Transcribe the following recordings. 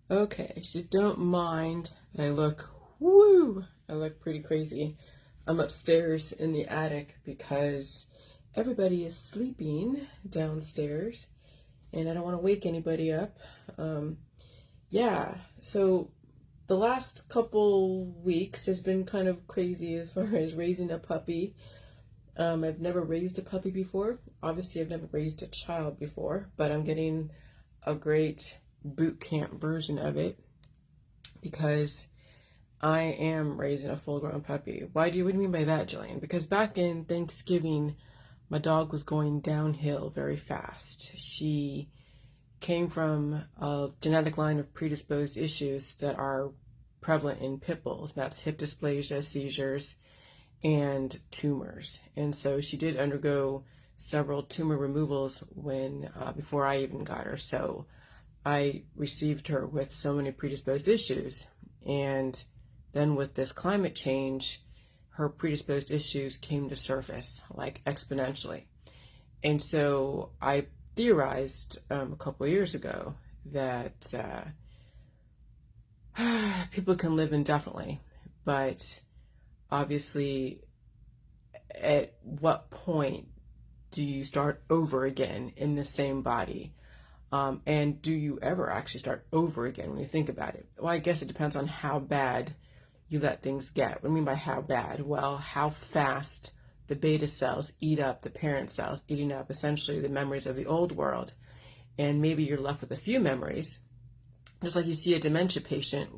Okay, so don't mind that I look pretty crazy. I'm upstairs in the attic because everybody is sleeping downstairs and I don't want to wake anybody up. Um, yeah, so the last couple weeks has been kind of crazy as far as raising a puppy. I've never raised a puppy before. Obviously, I've never raised a child before, but I'm getting a great boot camp version of it because I am raising a full grown puppy. What do you mean by that, Jillian? Because back in Thanksgiving, my dog was going downhill very fast. She came from a genetic line of predisposed issues that are prevalent in pit bulls. That's hip dysplasia, seizures, and tumors. And so she did undergo several tumor removals when before I even got her. So I received her with so many predisposed issues. And then with this climate change, her predisposed issues came to surface like exponentially. And so I theorized a couple of years ago that people can live indefinitely, but obviously, at what point do you start over again in the same body? And do you ever actually start over again when you think about it? Well, I guess it depends on how bad you let things get. What do I mean by how bad? Well, how fast the beta cells eat up the parent cells, eating up essentially the memories of the old world. And maybe you're left with a few memories, just like you see a dementia patient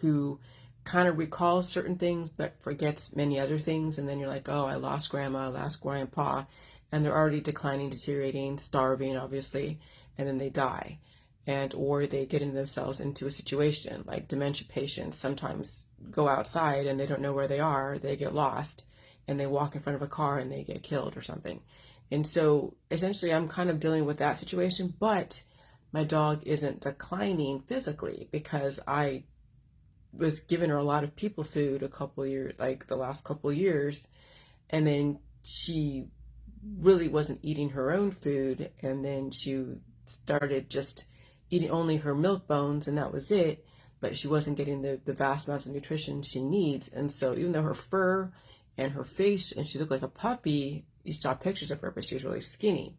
who kind of recalls certain things but forgets many other things, and then you're like, oh, I lost grandma, I lost grandpa, and they're already declining, deteriorating, starving, obviously, and then they die. And or they get into themselves into a situation like dementia patients sometimes go outside and they don't know where they are, they get lost, and they walk in front of a car and they get killed or something. And so essentially I'm kind of dealing with that situation, but my dog isn't declining physically because I was giving her a lot of people food a couple years, like the last couple years, and then she really wasn't eating her own food, and then she started just eating only her milk bones, and that was it. But she wasn't getting the vast amounts of nutrition she needs, and so even though her fur and her face, and she looked like a puppy, you saw pictures of her, but she was really skinny.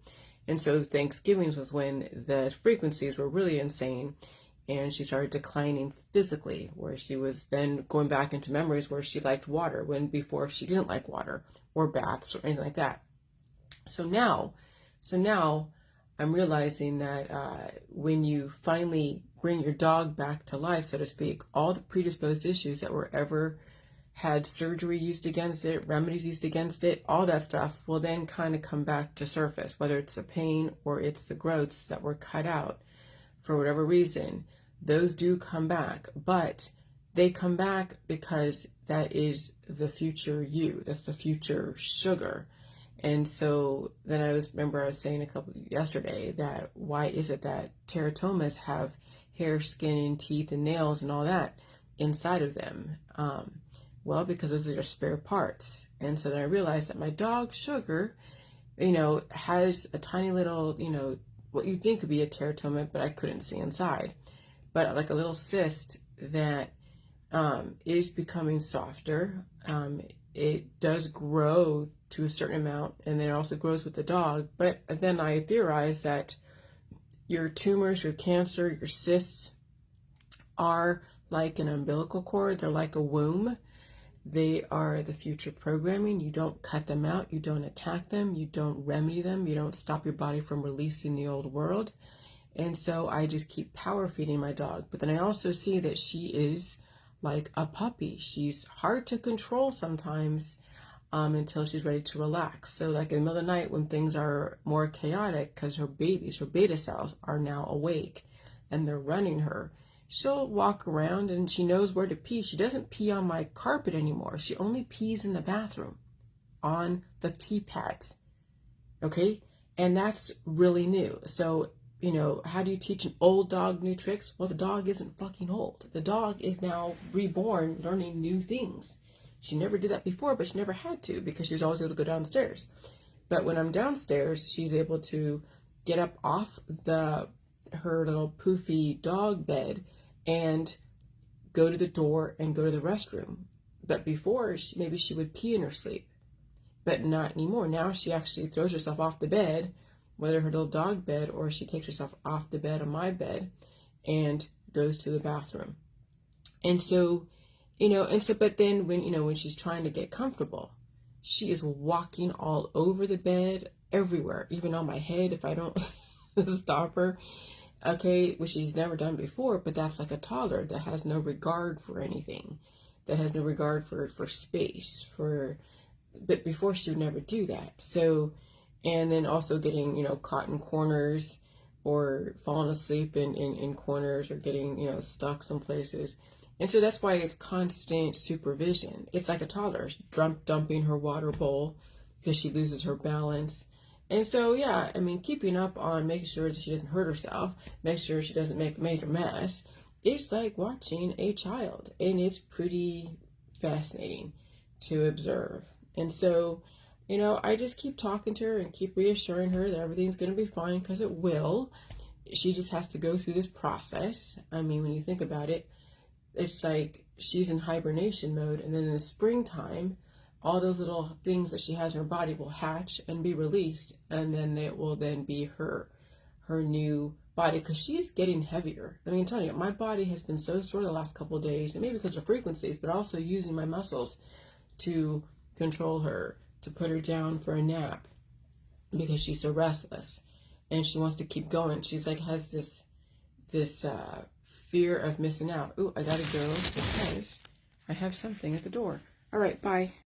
And so Thanksgivings was when the frequencies were really insane, and she started declining physically, where she was then going back into memories where she liked water when before she didn't like water or baths or anything like that. So now, I'm realizing that when you finally bring your dog back to life, so to speak, all the predisposed issues that were ever had surgery used against it, remedies used against it, all that stuff will then kind of come back to surface, whether it's the pain or it's the growths that were cut out for whatever reason. Those do come back, but they come back because that is the future you. That's the future sugar. And so then I was saying yesterday that why is it that teratomas have hair, skin, and teeth and nails and all that inside of them? Well, because those are your spare parts. And so then I realized that my dog Sugar, has a tiny little, what you think could be a teratoma, but I couldn't see inside. But like a little cyst that is becoming softer. It does grow to a certain amount, and then it also grows with the dog. But then I theorize that your tumors, your cancer, your cysts are like an umbilical cord. They're like a womb. They are the future programming. You don't cut them out. You don't attack them. You don't remedy them. You don't stop your body from releasing the old world. And so I just keep power feeding my dog. But then I also see that she is like a puppy. She's hard to control sometimes until she's ready to relax. So like in the middle of the night when things are more chaotic because her beta cells are now awake and they're running her, she'll walk around and she knows where to pee. She doesn't pee on my carpet anymore. She only pees in the bathroom on the pee pads. Okay? And that's really new. So, how do you teach an old dog new tricks? Well, the dog isn't fucking old. The dog is now reborn, learning new things. She never did that before, but she never had to because she was always able to go downstairs. But when I'm downstairs, she's able to get up off her little poofy dog bed and go to the door and go to the restroom. But before, maybe she would pee in her sleep, but not anymore. Now she actually throws herself off the bed, whether her little dog bed or she takes herself off the bed on my bed and goes to the bathroom. And so, but then when she's trying to get comfortable, she is walking all over the bed, everywhere, even on my head if I don't stop her. Okay, which she's never done before, but that's like a toddler that has no regard for anything, that has no regard for space, but before she would never do that. So, and then also getting, caught in corners or falling asleep in corners or getting, stuck some places. And so that's why it's constant supervision. It's like a toddler dumping her water bowl because she loses her balance. And so, yeah, keeping up on making sure that she doesn't hurt herself, make sure she doesn't make a major mess, it's like watching a child. And it's pretty fascinating to observe. And so, I just keep talking to her and keep reassuring her that everything's going to be fine, because it will. She just has to go through this process. When you think about it, it's like she's in hibernation mode, and then in the springtime, all those little things that she has in her body will hatch and be released, and then it will then be her new body, because she's getting heavier. I'm telling you, my body has been so sore the last couple of days, and maybe because of frequencies, but also using my muscles to control her, to put her down for a nap, because she's so restless and she wants to keep going. She's like has this fear of missing out. Ooh, I gotta go because I have something at the door. All right, bye.